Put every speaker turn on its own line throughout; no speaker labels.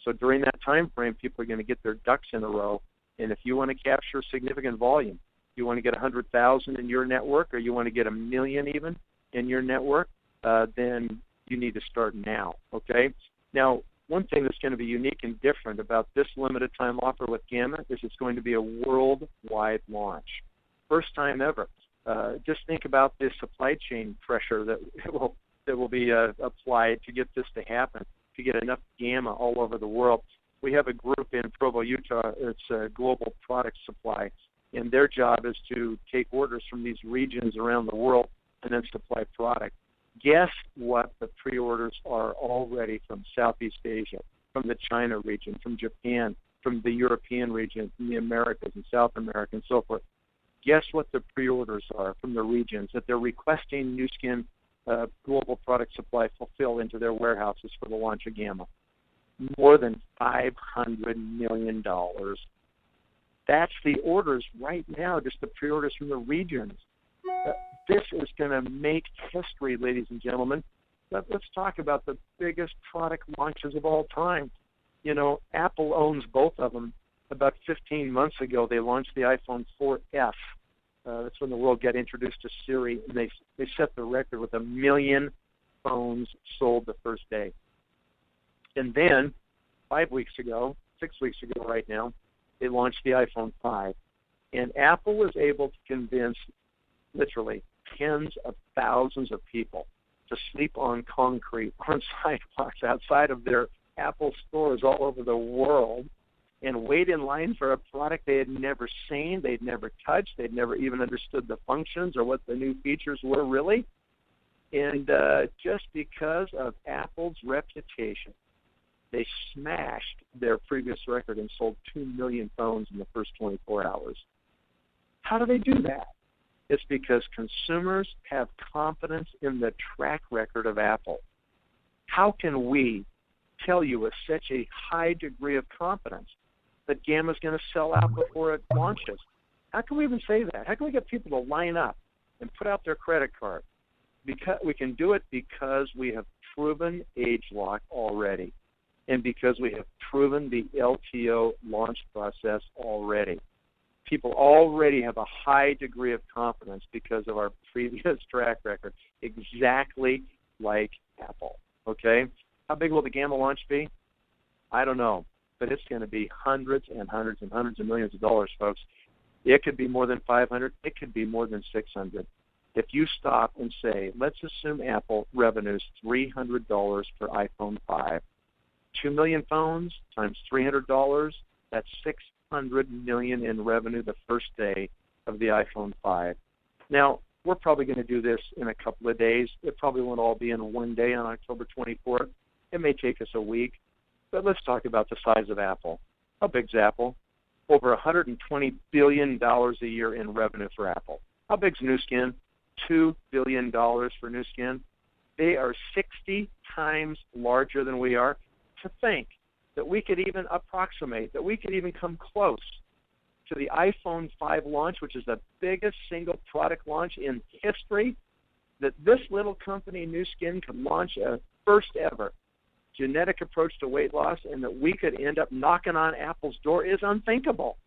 So during that time frame, people are going to get their ducks in a row. And if you want to capture significant volume, you want to get 100,000 in your network, or you want to get 1 million even in your network, then you need to start now, okay? Now, one thing that's going to be unique and different about this limited time offer with Gamma is it's going to be a worldwide launch. First time ever. Just think about the supply chain pressure that will be applied to get this to happen, to get enough Gamma all over the world. We have a group in Provo, Utah. It's Global Product Supply, and their job is to take orders from these regions around the world and then supply product. Guess what the pre-orders are already from Southeast Asia, from the China region, from Japan, from the European region, from the Americas and South America and so forth. Guess what the pre-orders are from the regions that they're requesting NUSKIN Global Product Supply fulfill into their warehouses for the launch of Gamma? More than $500 million. That's the orders right now, just the pre-orders from the regions. This is going to make history, ladies and gentlemen. Let's talk about the biggest product launches of all time. You know, Apple owns both of them. About 15 months ago, they launched the iPhone 4S. That's when the world got introduced to Siri, and they set the record with 1 million phones sold the first day. And then, 6 weeks ago right now, they launched the iPhone 5. And Apple was able to convince literally tens of thousands of people to sleep on concrete, on sidewalks, outside of their Apple stores all over the world, and wait in line for a product they had never seen, they'd never touched, they'd never even understood the functions or what the new features were really. And just because of Apple's reputation, they smashed their previous record and sold 2 million phones in the first 24 hours. How do they do that? It's because consumers have confidence in the track record of Apple. How can we tell you with such a high degree of confidence that Gamma's going to sell out before it launches? How can we even say that? How can we get people to line up and put out their credit card? Because we can do it because we have proven Ageloc already, and because we have proven the LTO launch process already. People already have a high degree of confidence because of our previous track record, exactly like Apple, okay? How big will the Gamma launch be? I don't know, but it's going to be hundreds and hundreds and hundreds of millions of dollars, folks. It could be more than 500. It could be more than 600. If you stop and say, let's assume Apple revenues $300 per iPhone 5, 2 million phones times $300, that's $600 million in revenue the first day of the iPhone 5. Now, we're probably going to do this in a couple of days. It probably won't all be in one day on October 24th. It may take us a week. But let's talk about the size of Apple. How big's Apple? Over $120 billion a year in revenue for Apple. How big's NUSKIN? $2 billion for NUSKIN. They are 60 times larger than we are. To think that we could even approximate, that we could even come close to the iPhone 5 launch, which is the biggest single product launch in history, that this little company, NUSKIN, could launch a first ever genetic approach to weight loss, and that we could end up knocking on Apple's door is unthinkable.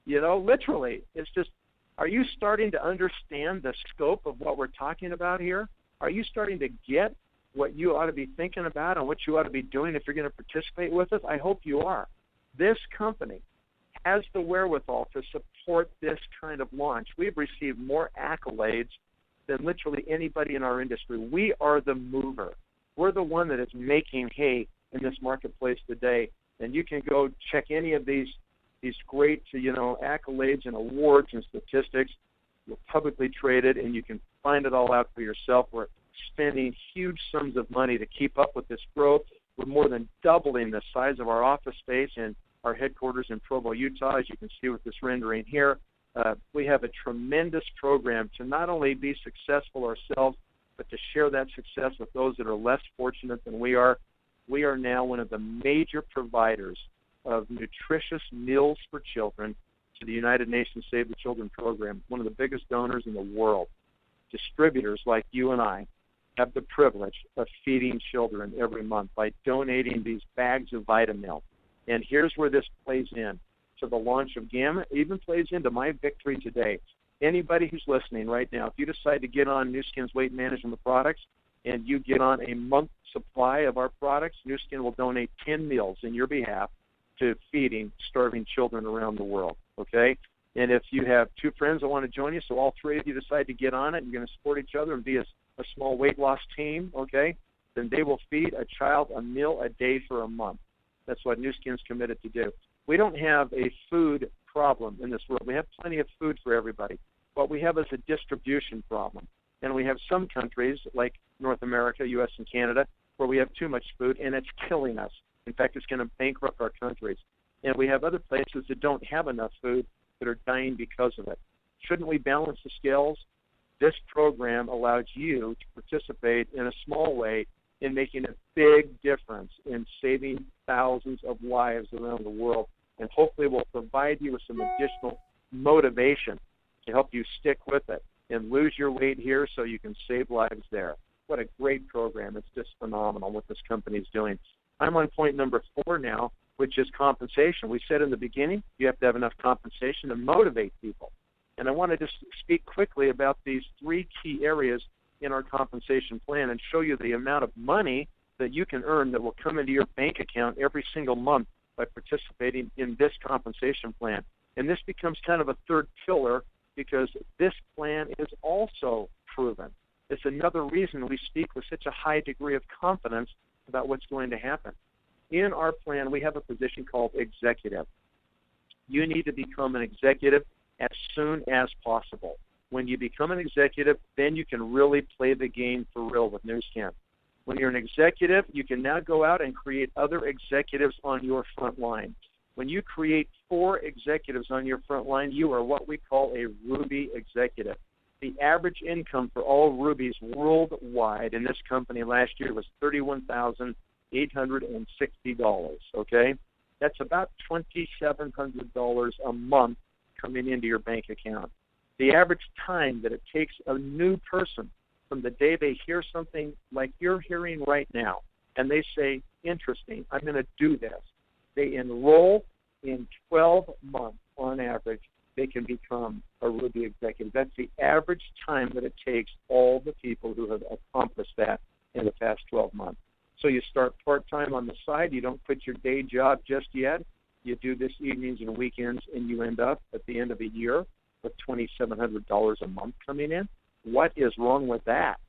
You know, literally. It's just, are you starting to understand the scope of what we're talking about here? Are you starting to get what you ought to be thinking about and what you ought to be doing if you're going to participate with us? I hope you are. This company has the wherewithal to support this kind of launch. We've received more accolades than literally anybody in our industry. We are the mover. We're the one that is making hay in this marketplace today. And you can go check any of these great, accolades and awards and statistics. We're publicly traded, and you can find it all out for yourself. We're spending huge sums of money to keep up with this growth. We're more than doubling the size of our office space in our headquarters in Provo, Utah, as you can see with this rendering here. We have a tremendous program to not only be successful ourselves, but to share that success with those that are less fortunate than we are. We are now one of the major providers of nutritious meals for children to the United Nations Save the Children program, one of the biggest donors in the world. Distributors like you and I have the privilege of feeding children every month by donating these bags of Vitamilk And here's where this plays in. So the launch of Gamma even plays into my victory today. Anybody who's listening right now, if you decide to get on Nu Skin's weight management products and you get on a month supply of our products, Nu Skin will donate 10 meals in your behalf to feeding starving children around the world, okay? And if you have two friends that want to join you, so all three of you decide to get on it, you're going to support each other and be a small weight loss team, okay, then they will feed a child a meal a day for a month. That's what Nu Skin's committed to do. We don't have a food problem in this world. We have plenty of food for everybody. What we have is a distribution problem. And we have some countries like North America, U.S. and Canada, where we have too much food and it's killing us. In fact, it's going to bankrupt our countries. And we have other places that don't have enough food that are dying because of it. Shouldn't we balance the scales? This program allows you to participate in a small way in making a big difference in saving thousands of lives around the world, and hopefully will provide you with some additional motivation to help you stick with it and lose your weight here so you can save lives there. What a great program. It's just phenomenal what this company is doing. I'm on point number 4 now, which is compensation. We said in the beginning, you have to have enough compensation to motivate people. And I want to just speak quickly about these 3 key areas in our compensation plan and show you the amount of money that you can earn that will come into your bank account every single month by participating in this compensation plan. And this becomes kind of a third pillar because this plan is also proven. It's another reason we speak with such a high degree of confidence about what's going to happen. In our plan, we have a position called executive. You need to become an executive as soon as possible. When you become an executive, then you can really play the game for real with Nu Skin. When you're an executive, you can now go out and create other executives on your front line. When you create 4 executives on your front line, you are what we call a Ruby executive. The average income for all Rubies worldwide in this company last year was $31,860, okay? That's about $2,700 a month coming into your bank account. The average time that it takes a new person from the day they hear something like you're hearing right now, and they say, interesting, I'm going to do this, they enroll in 12 months on average, they can become a Ruby executive. That's the average time that it takes all the people who have accomplished that in the past 12 months. So you start part-time on the side. You don't quit your day job just yet. You do this evenings and weekends, and you end up at the end of a year with $2,700 a month coming in. What is wrong with that?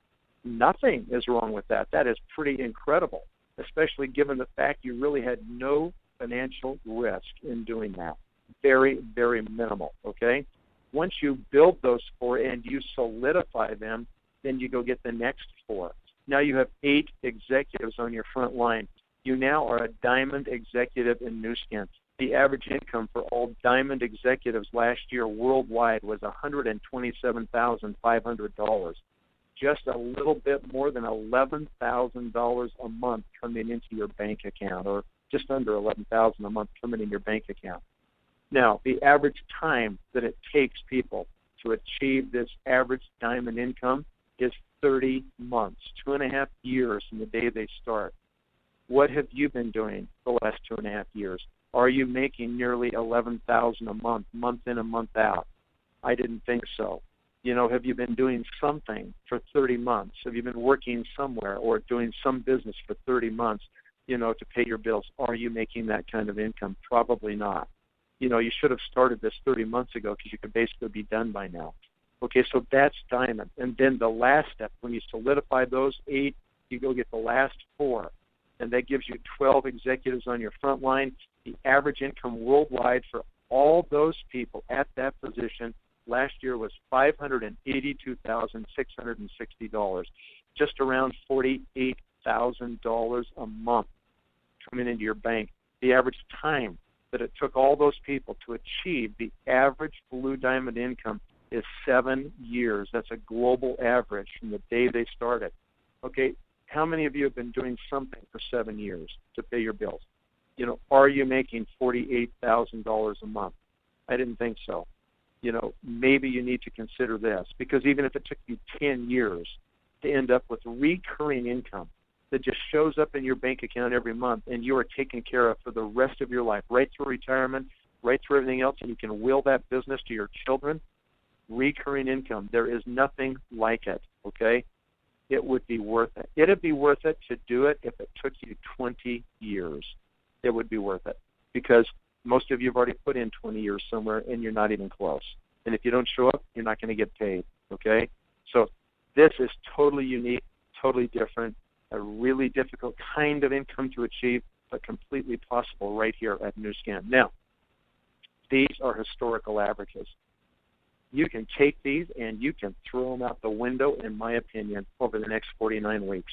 Nothing is wrong with that. That is pretty incredible, especially given the fact you really had no financial risk in doing that. Very, very minimal, okay? Once you build those 4 and you solidify them, then you go get the next 4. Now you have 8 executives on your front line. You now are a diamond executive in Nu Skin. The average income for all diamond executives last year worldwide was $127,500. Just a little bit more than $11,000 a month coming into your bank account, or just under $11,000 a month coming in your bank account. Now, the average time that it takes people to achieve this average diamond income is 30 months, 2.5 years from the day they start. What have you been doing the last 2.5 years? Are you making nearly $11,000 a month in and month out? I didn't think so. You know, have you been doing something for 30 months? Have you been working somewhere or doing some business for 30 months, you know, to pay your bills? Are you making that kind of income? Probably not. You know, you should have started this 30 months ago because you could basically be done by now. Okay, so that's diamond. And then the last step, when you solidify those 8, you go get the last 4. And that gives you 12 executives on your front line. The average income worldwide for all those people at that position last year was $582,660, just around $48,000 a month coming into your bank. The average time that it took all those people to achieve the average blue diamond income is 7 years. That's a global average from the day they started. Okay, how many of you have been doing something for 7 years to pay your bills? You know, are you making $48,000 a month? I didn't think so. You know, maybe you need to consider this, because even if it took you 10 years to end up with recurring income, that just shows up in your bank account every month, and you are taken care of for the rest of your life, right through retirement, right through everything else, and you can will that business to your children. Recurring income. There is nothing like it, okay? It would be worth it. It would be worth it to do it if it took you 20 years. It would be worth it because most of you have already put in 20 years somewhere, and you're not even close. And if you don't show up, you're not going to get paid, okay? So this is totally unique, totally different, a really difficult kind of income to achieve, but completely possible right here at NUSKIN. Now, these are historical averages. You can take these and you can throw them out the window, in my opinion, over the next 49 weeks.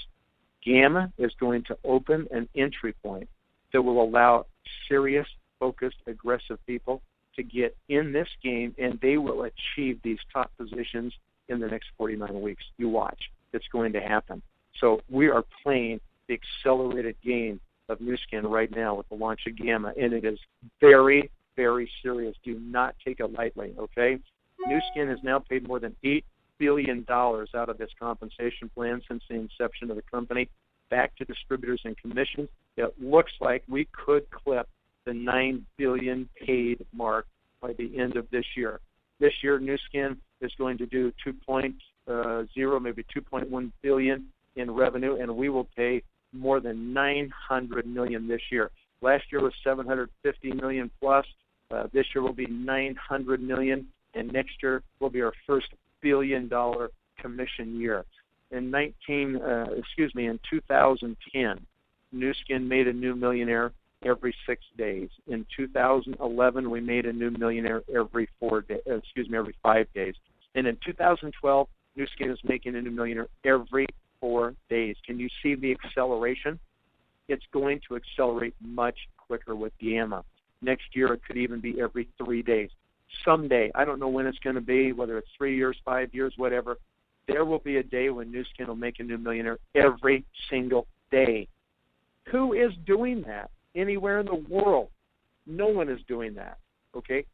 Gamma is going to open an entry point that will allow serious, focused, aggressive people to get in this game, and they will achieve these top positions in the next 49 weeks. You watch. It's going to happen. So we are playing the accelerated game of NUSKIN right now with the launch of Gamma, and it is very, very serious. Do not take it lightly, okay? NUSKIN has now paid more than $8 billion out of this compensation plan since the inception of the company back to distributors and commissions. It looks like we could clip the $9 billion paid mark by the end of this year. This year, NUSKIN is going to do 2.0, maybe 2.1 billion in revenue, and we will pay more than $900 million this year. Last year was $750 million plus. This year will be $900 million. And next year will be our first billion-dollar commission year. In 2010, NUSKIN made a new millionaire every 6 days. In 2011, we made a new millionaire every 5 days. And in 2012, NUSKIN is making a new millionaire every 4 days. Can you see the acceleration? It's going to accelerate much quicker with Gamma. Next year, it could even be every 3 days. Someday, I don't know when it's going to be, whether it's 3 years, 5 years, whatever, there will be a day when NUSKIN will make a new millionaire every single day. Who is doing that anywhere in the world? No one is doing that, okay?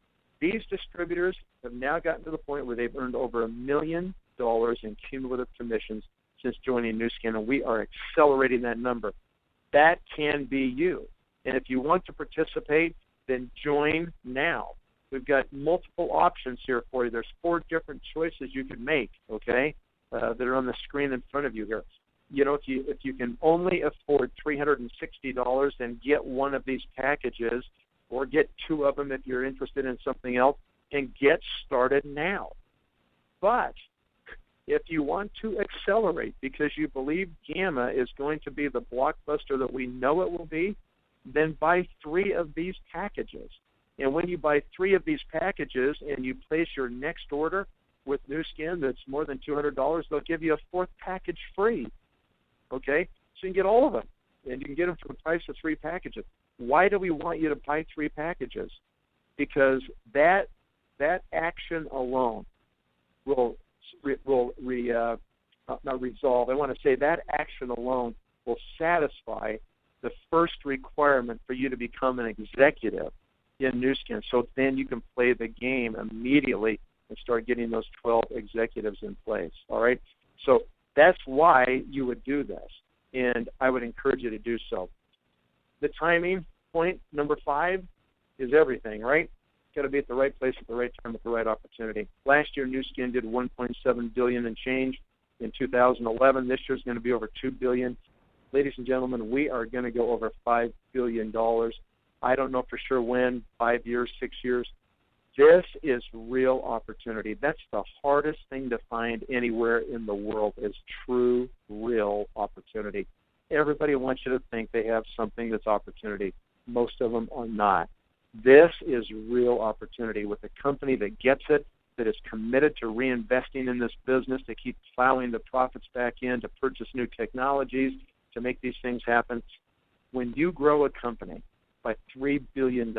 These distributors have now gotten to the point where they've earned over $1 million in cumulative commissions since joining NUSKIN, and we are accelerating that number. That can be you. And if you want to participate, then join now. We've got multiple options here for you. There's 4 different choices you can make, okay, that are on the screen in front of you here. You know, if you can only afford $360, then get one of these packages, or get 2 of them if you're interested in something else, and get started now. But if you want to accelerate because you believe Gamma is going to be the blockbuster that we know it will be, then buy 3 of these packages. And when you buy 3 of these packages and you place your next order with NUSKIN that's more than $200, they'll give you a 4th package free. Okay? So you can get all of them, and you can get them for the price of 3 packages. Why do we want you to buy 3 packages? Because that action alone will not resolve. I want to say that action alone will satisfy the first requirement for you to become an executive in NUSKIN. So then you can play the game immediately and start getting those 12 executives in place. All right? So that's why you would do this, and I would encourage you to do so. The timing point, number 5, is everything, right? Got to be at the right place at the right time at the right opportunity. Last year, NUSKIN did $1.7 billion and change in 2011. This year's going to be over $2 billion. Ladies and gentlemen, we are going to go over $5 billion. I don't know for sure when, 5 years, 6 years. This is real opportunity. That's the hardest thing to find anywhere in the world is true, real opportunity. Everybody wants you to think they have something that's opportunity. Most of them are not. This is real opportunity with a company that gets it, that is committed to reinvesting in this business, to keep plowing the profits back in, to purchase new technologies, to make these things happen. When you grow a company by $3 billion,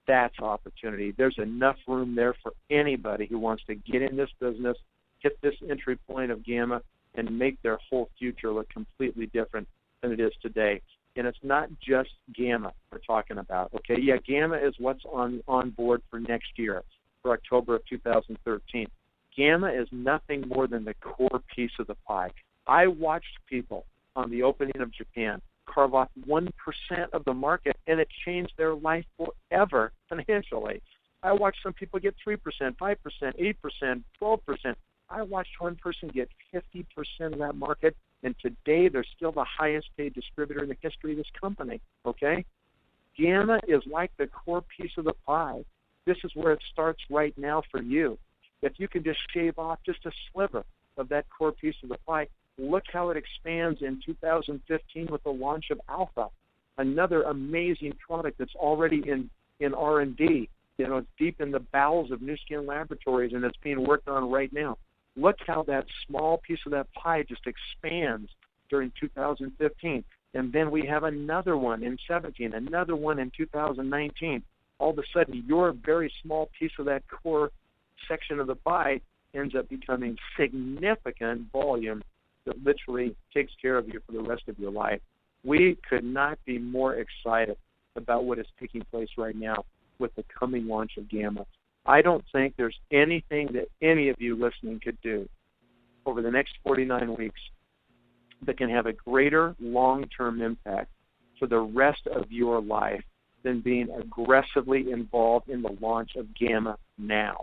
that's opportunity. There's enough room there for anybody who wants to get in this business, hit this entry point of Gamma, and make their whole future look completely different than it is today. And it's not just Gamma we're talking about, okay? Yeah, Gamma is what's on board for next year, for October of 2013. Gamma is nothing more than the core piece of the pie. I watched people on the opening of Japan, carve off 1% of the market, and it changed their life forever financially. I watched some people get 3%, 5%, 8%, 12%. I watched one person get 50% of that market, and today they're still the highest paid distributor in the history of this company, okay? Gamma is like the core piece of the pie. This is where it starts right now for you. If you can just shave off just a sliver of that core piece of the pie, look how it expands in 2015 with the launch of Alpha, another amazing product that's already in R&D. You know, it's deep in the bowels of NUSKIN Laboratories, and it's being worked on right now. Look how that small piece of that pie just expands during 2015. And then we have another one in 17, another one in 2019. All of a sudden, your very small piece of that core section of the pie ends up becoming significant volume that literally takes care of you for the rest of your life. We could not be more excited about what is taking place right now with the coming launch of Gamma. I don't think there's anything that any of you listening could do over the next 49 weeks that can have a greater long-term impact for the rest of your life than being aggressively involved in the launch of Gamma now.